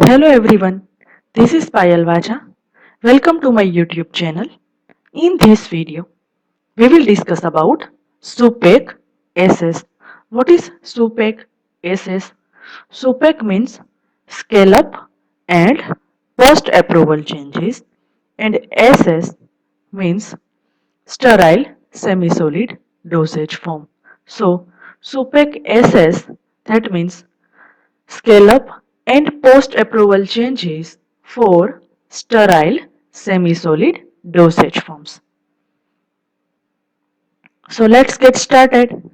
Hello everyone, this is Payal Vaja. Welcome to my YouTube channel. In this video, we will discuss about SUPEC SS. What is SUPEC SS? SUPEC means scale up and post approval changes, and SS means sterile semi-solid dosage form. So SUPEC SS, that means scale up and post approval changes for sterile semi-solid dosage forms. So let's get started.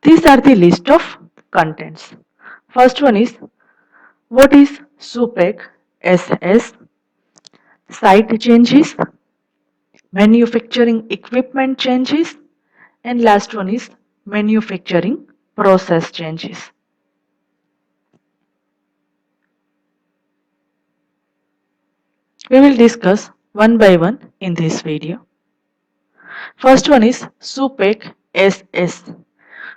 These are the list of contents. First one is what is SUPEC SS, site changes, manufacturing equipment changes, and last one is manufacturing process changes. We will discuss one by one in this video. First one is SUPEC SS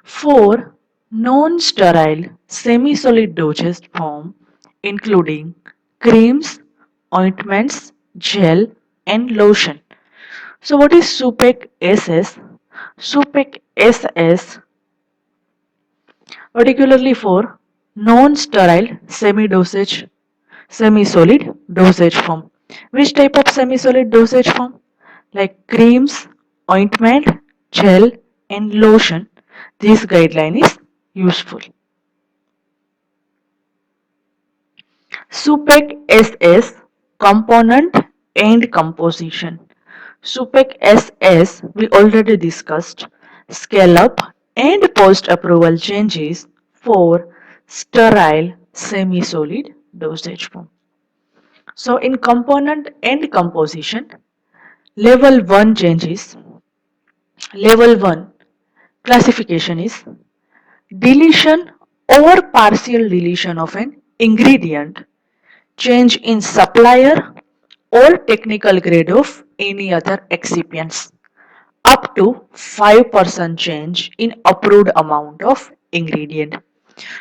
for non-sterile semi-solid dosage form including creams, ointments, gel and lotion. So what is SUPEC SS? SUPEC SS particularly for non-sterile semi-solid dosage form. Which type of semi-solid dosage form? Like creams, ointment, gel and lotion. This guideline is useful. SUPEC SS component and composition. SUPEC SS we already discussed. Scale up and post approval changes for sterile semi-solid dosage form. So in component and composition, level 1 changes. Level 1 classification is deletion or partial deletion of an ingredient, change in supplier or technical grade of any other excipients, up to 5% change in approved amount of ingredient.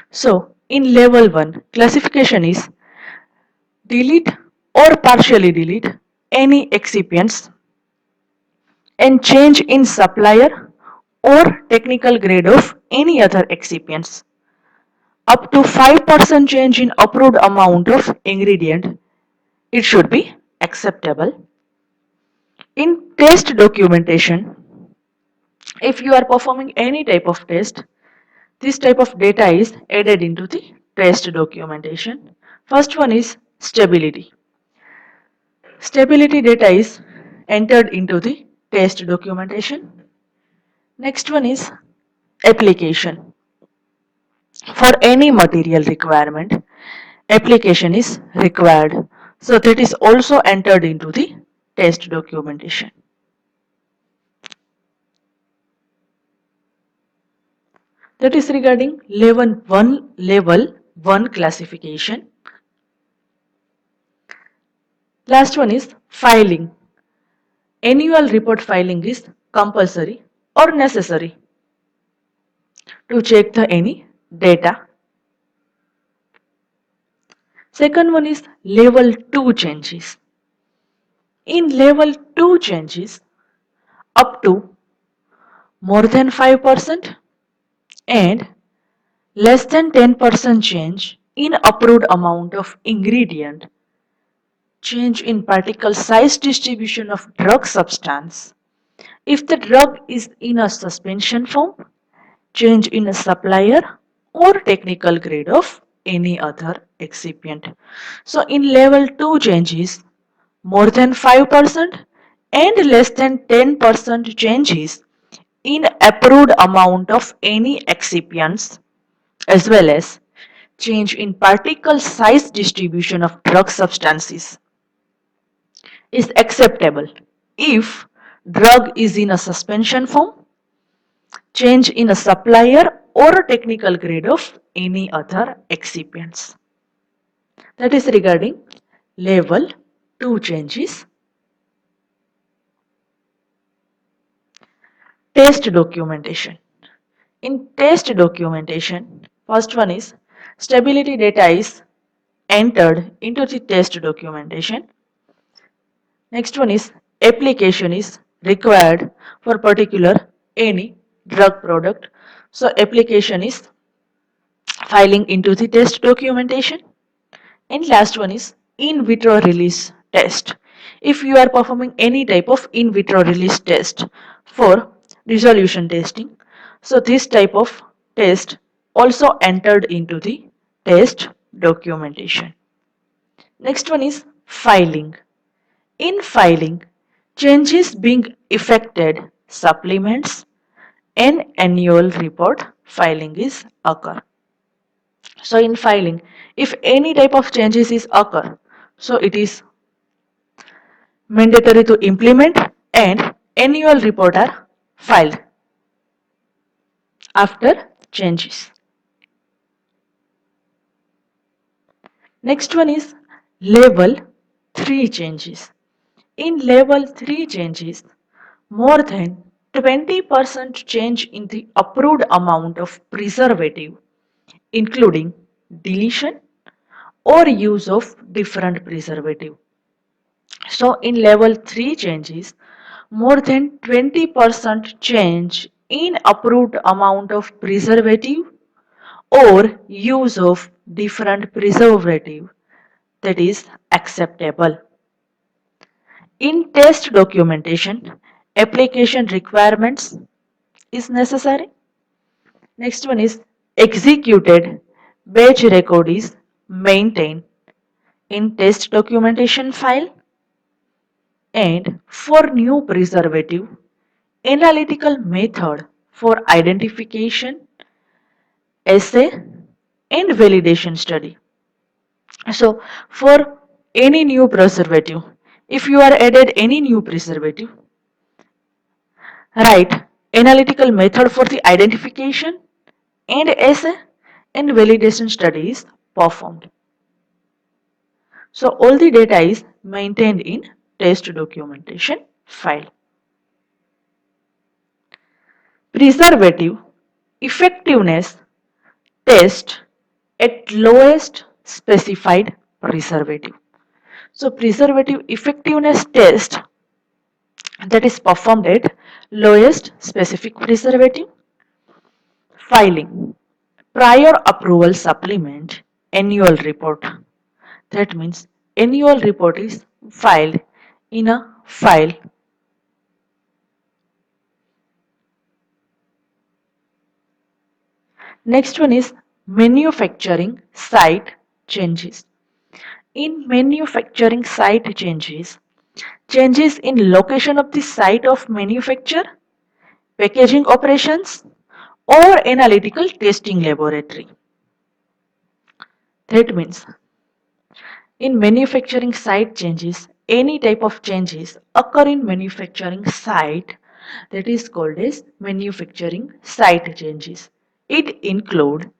So in level 1 classification is delete or partially delete any excipients and change in supplier or technical grade of any other excipients, up to 5% change in approved amount of ingredient, it should be acceptable. In test documentation, if you are performing any type of test, this type of data is added into the test documentation. First one is stability. Stability data is entered into the test documentation. Next one is application. For any material requirement, application is required. So that is also entered into the test documentation. That is regarding level 1 classification. Last one is filing. Annual report filing is compulsory or necessary to check the any data. Second one is level 2 changes. In level 2 changes, up to more than 5% and less than 10% change in approved amount of ingredient, change in particle size distribution of drug substance. If the drug is in a suspension form, change in a supplier or technical grade of any other excipient. So in level 2 changes, more than 5% and less than 10% changes in approved amount of any excipients, as well as change in particle size distribution of drug substances is acceptable if drug is in a suspension form, change in a supplier or a technical grade of any other excipients. That is regarding level 2 changes. Test documentation. In test documentation, first one is Stability data is entered into the test documentation. Next one is application is required for particular any drug product. So application is filing into the test documentation. And last one is in vitro release test. If you are performing any type of in vitro release test for resolution testing, so this type of test also entered into the test documentation. Next one is filing. In filing, changes being effected, supplements, and annual report filing is occur. So in filing, if any type of changes is occur, so it is mandatory to implement and annual report are filed after changes. Next one is level 3 changes. In level 3 changes, more than 20% change in the approved amount of preservative, including deletion or use of different preservative. So in level 3 changes, more than 20% change in approved amount of preservative or use of different preservative that is acceptable. In test documentation, application requirements is necessary. Next one is executed batch record is maintained in test documentation file. And for new preservative, analytical method for identification, assay, and validation study. So for any new preservative, if you are added any new preservative, write analytical method for the identification and assay and validation study is performed. So all the data is maintained in test documentation file. Preservative effectiveness test at lowest specified preservative. So preservative effectiveness test that is performed at lowest specific preservative. Filing prior approval supplement annual report. That means annual report is filed in a file. Next one is manufacturing site changes. In manufacturing site changes, changes in location of the site of manufacture, packaging operations, or analytical testing laboratory. That means in manufacturing site changes, any type of changes occur in manufacturing site that is called as manufacturing site changes. It include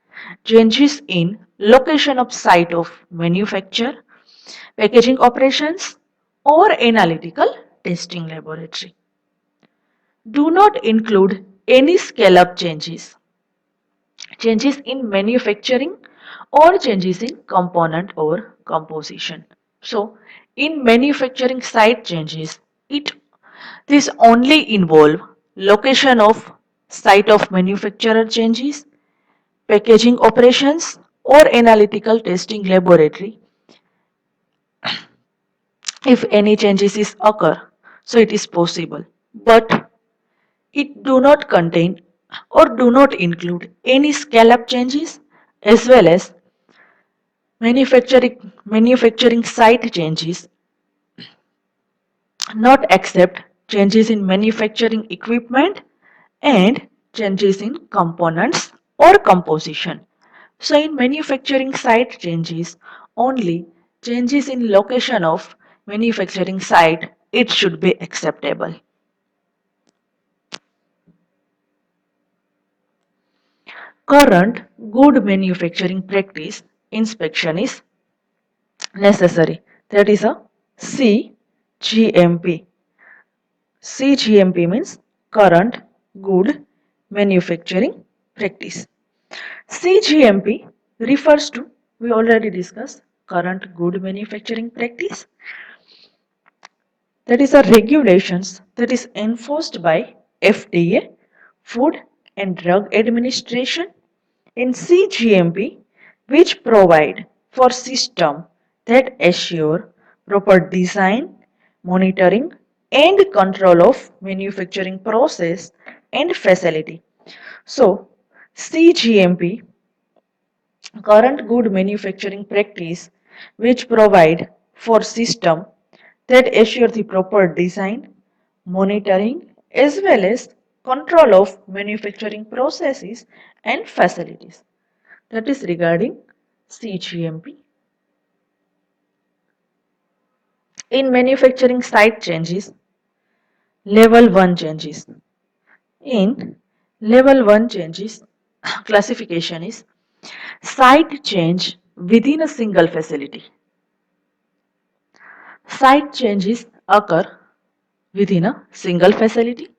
changes in location of site of manufacture, packaging operations, or analytical testing laboratory. Do not include any scale-up changes, changes in manufacturing or changes in component or composition. So in manufacturing site changes, this only involve location of site of manufacturer changes, packaging operations or analytical testing laboratory if any changes is occur. So it is possible, but it do not contain or do not include any scale-up changes as well as manufacturing site changes, not accept changes in manufacturing equipment and changes in components or composition. So in manufacturing site changes, only changes in location of manufacturing site, it should be acceptable. Current good manufacturing practice inspection is necessary. That is a CGMP. CGMP means current good manufacturing practice. CGMP refers to, we already discussed, current good manufacturing practice. That is a regulations that is enforced by FDA, Food and Drug Administration, and CGMP, which provide for system that assure proper design, monitoring, and control of manufacturing process and facility. So, CGMP, current good manufacturing practice, which provide for system that assure the proper design, monitoring, as well as control of manufacturing processes and facilities. That is regarding CGMP. In manufacturing site changes, level 1 changes. In level 1 changes, classification is site change within a single facility. Site changes occur within a single facility.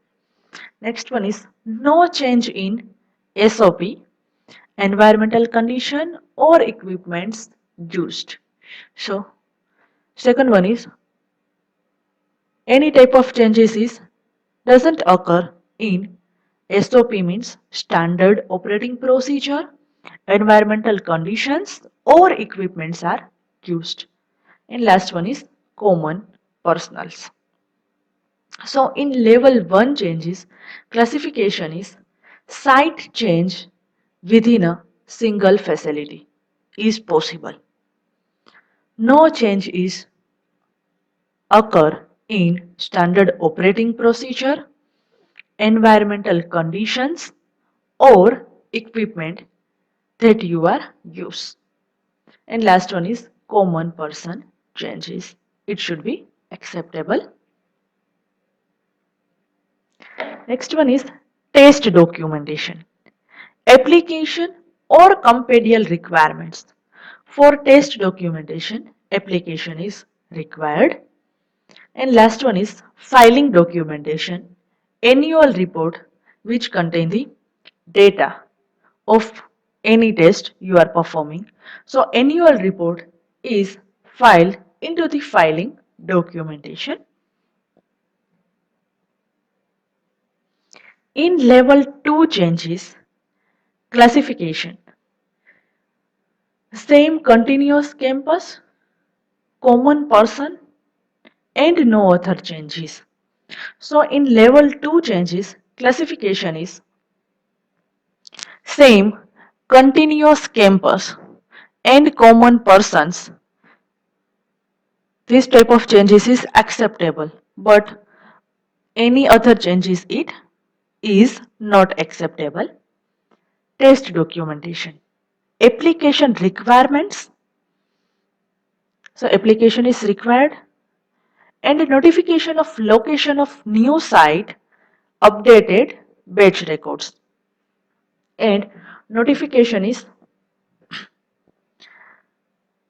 Next one is no change in SOP, environmental condition or equipments used. So, second one is any type of changes is doesn't occur in SOP means standard operating procedure, environmental conditions or equipments are used. And last one is common personals. So in level 1 changes, classification is site change within a single facility is possible. No change is occur in standard operating procedure, environmental conditions or equipment that you are use. And last one is common person changes. It should be acceptable. Next one is test documentation. Application or compendial requirements. For test documentation, application is required. And last one is filing documentation, annual report which contain the data of any test you are performing. So annual report is filed into the filing documentation. In level 2 changes, classification, same continuous campus, common person and no other changes. So in level 2 changes, classification is same continuous campus and common persons. This type of changes is acceptable, but any other changes it is not acceptable. Test documentation. Application requirements. So application is required and notification of location of new site, updated batch records. And notification is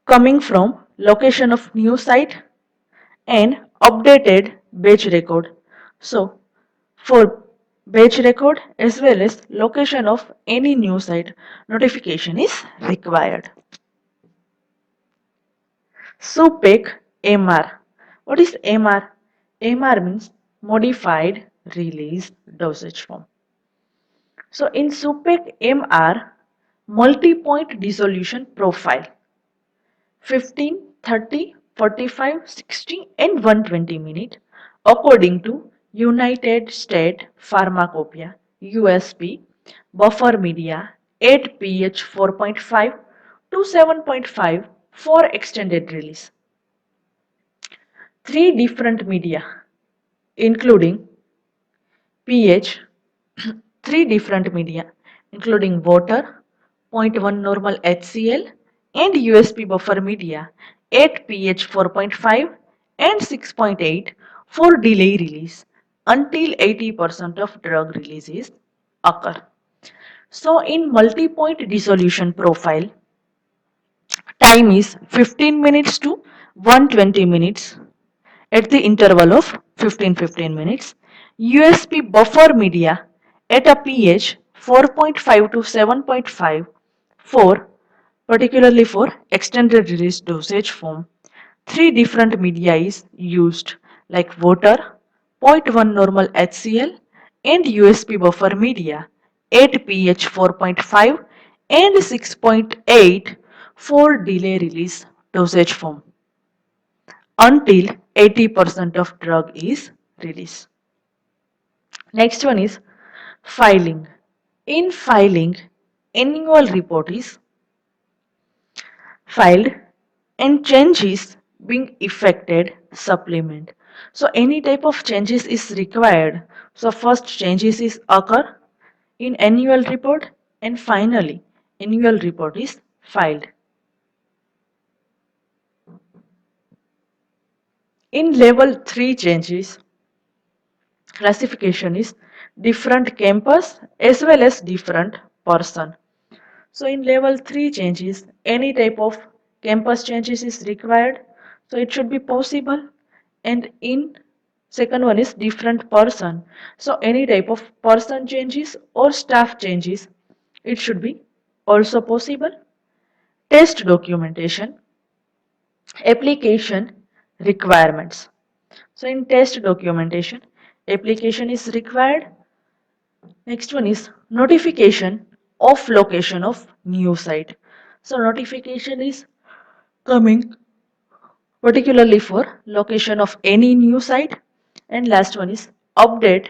coming from location of new site and updated batch record. So for batch record as well as location of any new site, notification is required. SUPEC MR. What is MR? MR means modified release dosage form. So in SUPEC MR, multi-point dissolution profile 15, 30, 45, 60 and 120 minute according to United States Pharmacopoeia USP buffer media 8 pH 4.5 to 7.5 for extended release. Three different media including pH, three different media including water, zero point 0.1 normal HCl and USP buffer media at pH 4.5 and 6.8 for delay release until 80% of drug releases occur. So in multi-point dissolution profile, time is 15 minutes to 120 minutes at the interval of 15 minutes. USP buffer media at a pH 4.5 to 7.5 for particularly for extended release dosage form. Three different media is used like water, zero point 0.1 normal HCl and USB buffer media, 8 pH 4.5 and 6.8 for delay release dosage form until 80% of drug is released. Next one is filing. In filing, annual report is filed and changes being effected supplement. So any type of changes is required. So first changes is occur in annual report and finally annual report is filed. In level 3 changes, classification is different campus as well as different person. So in level 3 changes, any type of campus changes is required. So it should be possible. And in second one is different person. So any type of person changes or staff changes, it should be also possible. Test documentation, application requirements. So in test documentation, application is required. Next one is notification of location of new site. So notification is coming particularly for location of any new site. And last one is update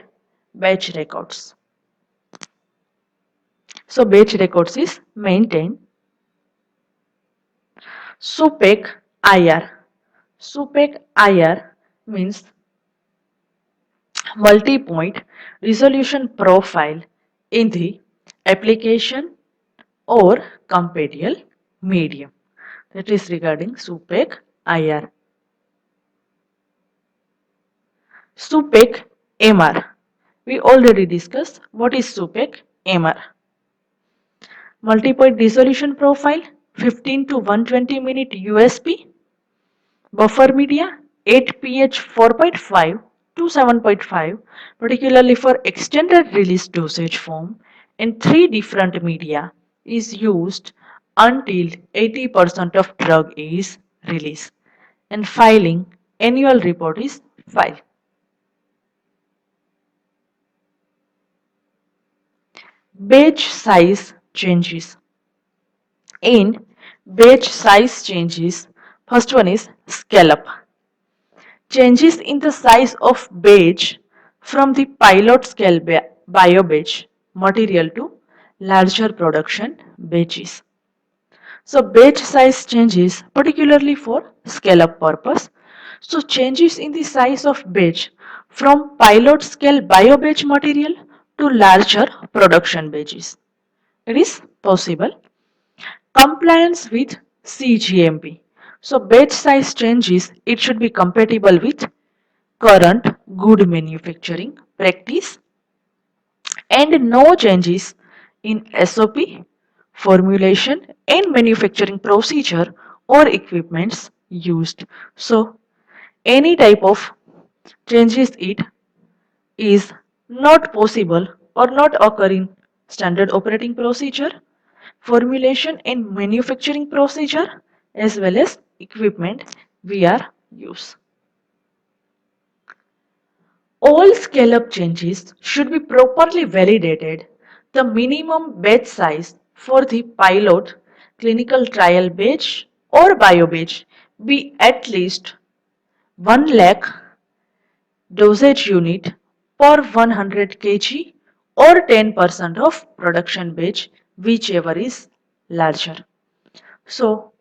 batch records. So batch records is maintained. SUPEC IR. SUPEC IR means multi-point resolution profile in the application or compatible medium. That is regarding SUPEC IR. SUPEC MR. We already discussed what is SUPEC MR. Multi-point resolution profile 15 to 120 minute USB. Buffer media 8 pH 4.5 to 7.5, particularly for extended release dosage form, and three different media is used until 80% of drug is released. And filing annual report is filed. Batch size changes. In batch size changes, first one is scale up. Changes in the size of batch from the pilot scale biobatch material to larger production batches. So batch size changes particularly for scale up purpose. So changes in the size of batch from pilot scale biobatch material to larger production batches. It is possible. Compliance with CGMP. So batch size changes, it should be compatible with current good manufacturing practice and no changes in SOP, formulation and manufacturing procedure or equipments used. So any type of changes it is not possible or not occur in standard operating procedure, formulation and manufacturing procedure as well as equipment we are use. All scale-up changes should be properly validated. The minimum batch size for the pilot clinical trial batch or bio batch be at least 1 lakh dosage unit per 100 kg or 10% of production batch, whichever is larger. So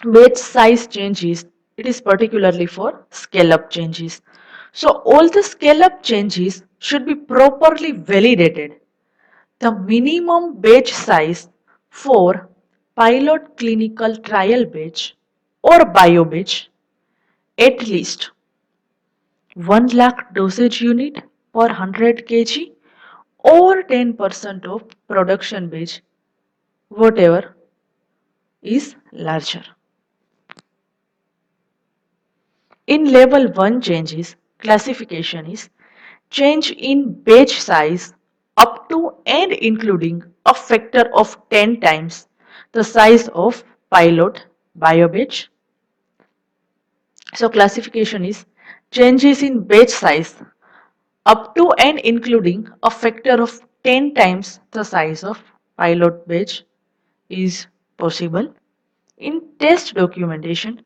batch size changes, it is particularly for scale up changes. So all the scale up changes should be properly validated. The minimum batch size for pilot clinical trial batch or bio batch at least 1 lakh dosage unit per 100 kg or 10% of production batch, whatever is larger. In level 1 changes, classification is change in batch size up to and including a factor of 10 times the size of pilot bio batch. So classification is changes in batch size up to and including a factor of 10 times the size of pilot batch is possible. In test documentation,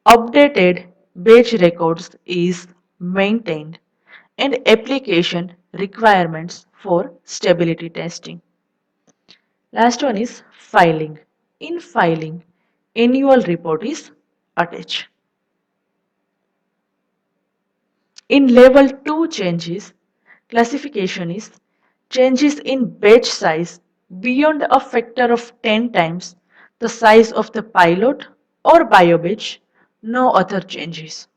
updated batch records is maintained and application requirements for stability testing. Last one is filing. In filing, annual report is attached. In level 2 changes, classification is changes in batch size beyond a factor of 10 times the size of the pilot or bio batch, no other changes.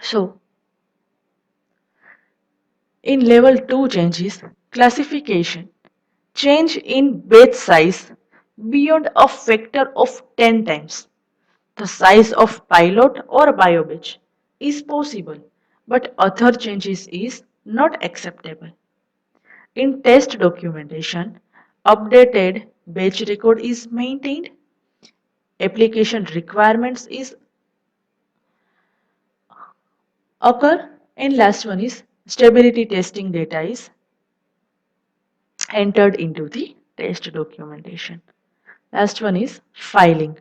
So, in level 2 changes, classification, change in batch size beyond a factor of 10 times the size of pilot or bio batch is possible, but other changes is not acceptable. In test documentation, updated batch record is maintained, application requirements is occur, and last one is stability testing data is entered into the test documentation. Last one is filing.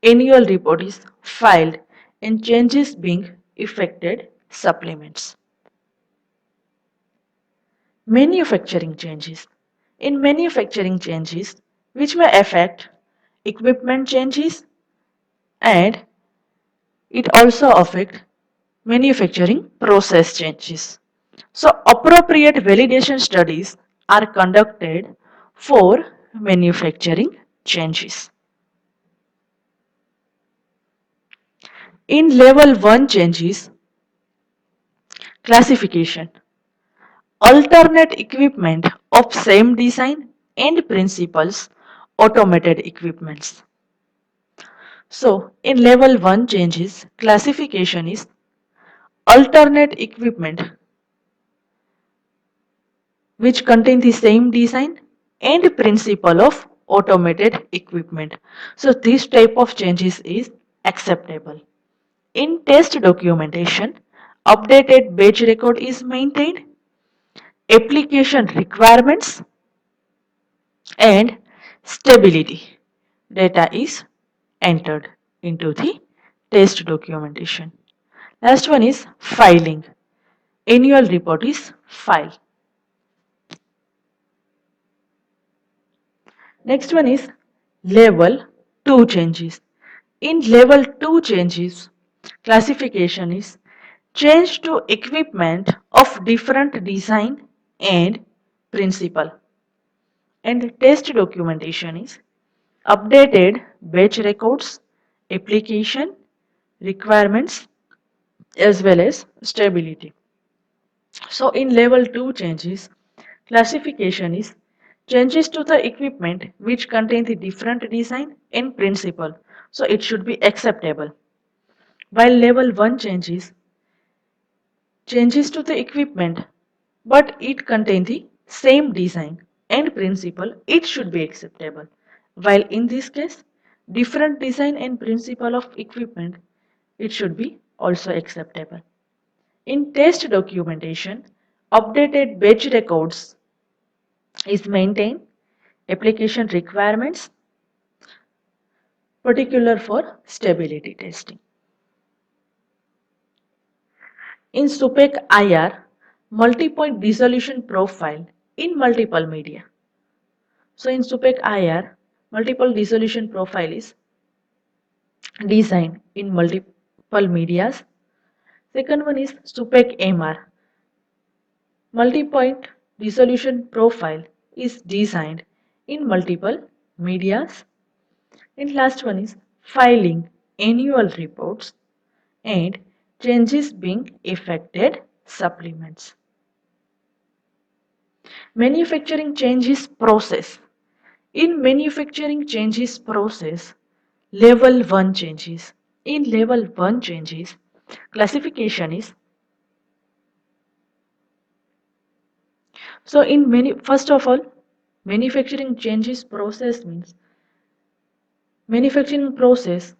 Annual report is filed and changes being effected supplements. Manufacturing changes. In manufacturing changes, which may affect equipment changes and it also affects manufacturing process changes. So appropriate validation studies are conducted for manufacturing changes. In level 1 changes, classification, alternate equipment of same design and principles, automated equipments. So in level 1 changes, classification is alternate equipment which contain the same design and principle of automated equipment. So this type of changes is acceptable. In test documentation, updated batch record is maintained, application requirements and stability data is entered into the test documentation. Last one is filing. Annual report is filed. Next one is level 2 changes. In level 2 changes, classification is change to equipment of different design and principle. And test documentation is updated batch records, application, requirements as well as stability. So in level 2 changes, classification is changes to the equipment which contain the different design and principle. So it should be acceptable. While level 1 changes to the equipment but it contain the same design and principle, it should be acceptable. While in this case, different design and principle of equipment, it should be also acceptable. In test documentation, updated batch records is maintained, application requirements particular for stability testing. In SUPEC IR, multi-point dissolution profile in multiple media. So in SUPEC IR, multiple dissolution profile is designed in multiple medias. Second one is SUPEC MR. Multi-point dissolution profile is designed in multiple medias. And last one is filing annual reports and changes being effected supplements. Manufacturing changes process. In manufacturing changes process, level 1 changes. In level 1 changes, classification is so in many first of all, manufacturing changes process means Manufacturing process.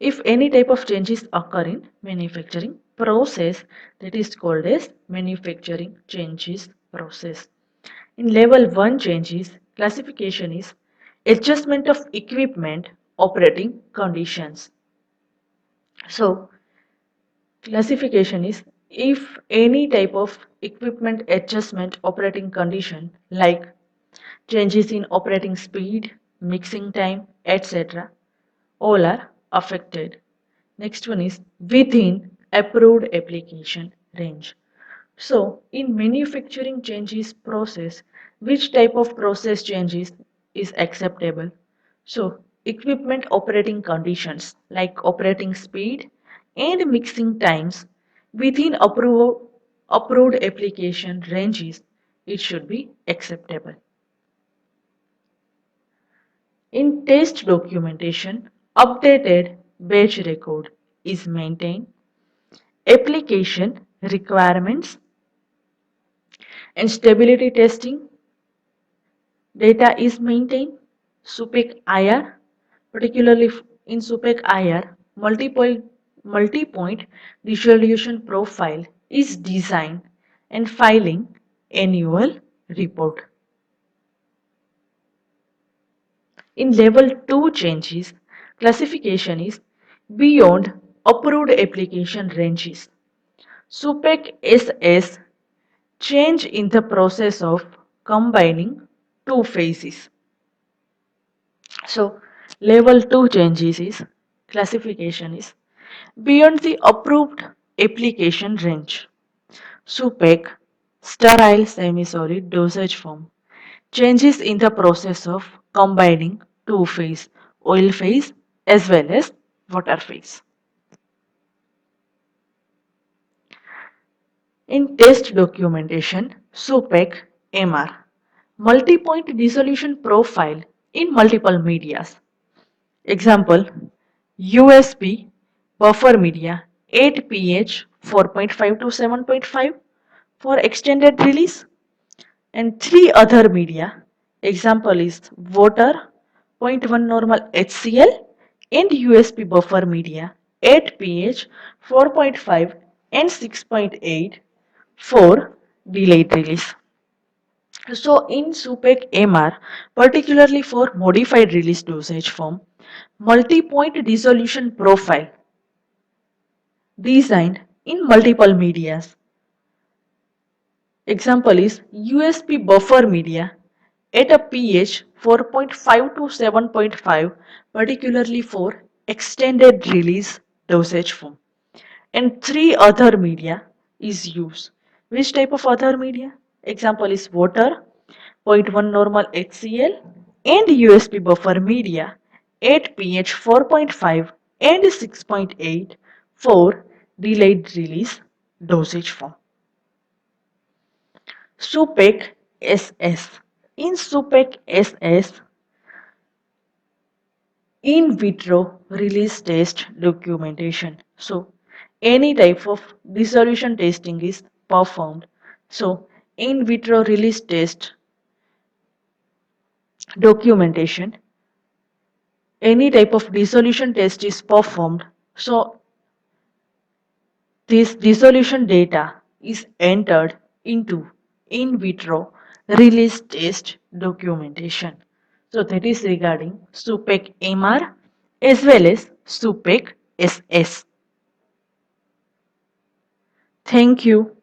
If any type of changes occur in manufacturing process, that is called as manufacturing changes process. In level 1 changes, classification is adjustment of equipment operating conditions. So, classification is if any type of equipment adjustment operating condition like changes in operating speed, mixing time, etc. all are affected. Next one is within approved application range. So in manufacturing changes process, which type of process changes is acceptable? So equipment operating conditions like operating speed and mixing times within approved application ranges, it should be acceptable. In test documentation, updated batch record is maintained. Application requirements and stability testing data is maintained. SUPEC IR, particularly in SUPEC IR, multi-point resolution profile is designed and filing annual report. In level 2 changes, classification is beyond approved application ranges. SUPEC SS change in the process of combining two phases. So level 2 changes is classification is beyond the approved application range. SUPEC sterile semi-solid dosage form changes in the process of combining two phase oil phase as well as water phase. In test documentation, SUPEC MR multi-point dissolution profile in multiple medias. Example, USB buffer media 8 pH 4.5 to 7.5 for extended release and three other media. Example is water zero point 0.1 normal HCl and USB buffer media 8 pH 4.5 and 6.8 for delayed release. So in SUPEC MR, particularly for modified release dosage form, multi-point dissolution profile designed in multiple medias. Example is USB buffer media at a pH 4.5 to 7.5, particularly for extended release dosage form. And three other media is used. Which type of other media? Example is water, zero point 0.1 normal HCl and USB buffer media at pH 4.5 and 6.8 for delayed release dosage form. SUPEC SS. In SUPEC SS, in vitro release test documentation. So, any type of dissolution testing is performed. So, in vitro release test documentation, any type of dissolution test is performed. So, this dissolution data is entered into in vitro release test documentation. So that is regarding SUPEC MR as well as SUPEC SS. Thank you.